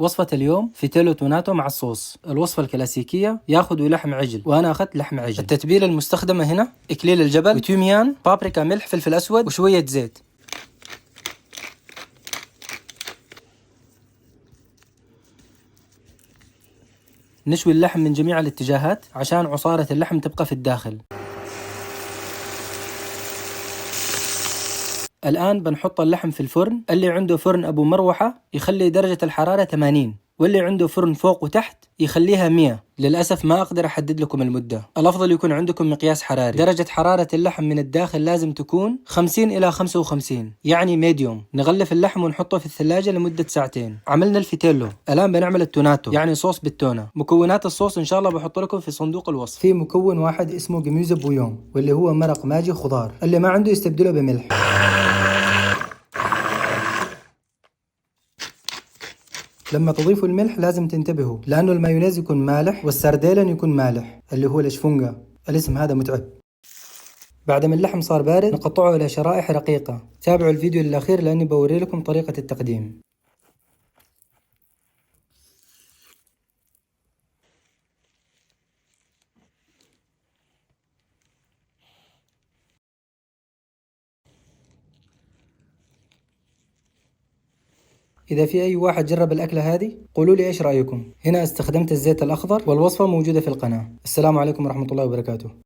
وصفة اليوم فيتيلو توناتو مع الصوص. الوصفة الكلاسيكية ياخذوا لحم عجل وأنا أخذت لحم عجل. التتبيلة المستخدمة هنا إكليل الجبل وتوميان، بابريكا، ملح، فلفل أسود وشوية زيت. نشوي اللحم من جميع الاتجاهات عشان عصارة اللحم تبقى في الداخل. الآن بنحط اللحم في الفرن. اللي عنده فرن أبو مروحة يخلي درجة الحرارة 80، واللي عنده فرن فوق وتحت يخليها 100. للأسف ما أقدر أحدد لكم المدة، الأفضل يكون عندكم مقياس حراري. درجة حرارة اللحم من الداخل لازم تكون 50 إلى 55، يعني ميديوم. نغلف اللحم ونحطه في الثلاجة لمدة ساعتين. عملنا الفيتيلو، الآن بنعمل التوناتو يعني صوص بالتونة. مكونات الصوص إن شاء الله بحط لكم في صندوق الوصف. في مكون واحد اسمه جميزة بويون، واللي هو مرق ماجي خضار. اللي ما عنده يستبدله بملح. لما تضيفوا الملح لازم تنتبهوا، لأنه المايونيز يكون مالح والسرديلن يكون مالح اللي هو الاشفونجا، الاسم هذا متعب. بعد ما اللحم صار بارد نقطعه إلى شرائح رقيقة. تابعوا الفيديو الأخير لأني بوري لكم طريقة التقديم. إذا في أي واحد جرب الأكلة هذه قولوا لي إيش رأيكم. هنا استخدمت الزيت الأخضر والوصفة موجودة في القناة. السلام عليكم ورحمة الله وبركاته.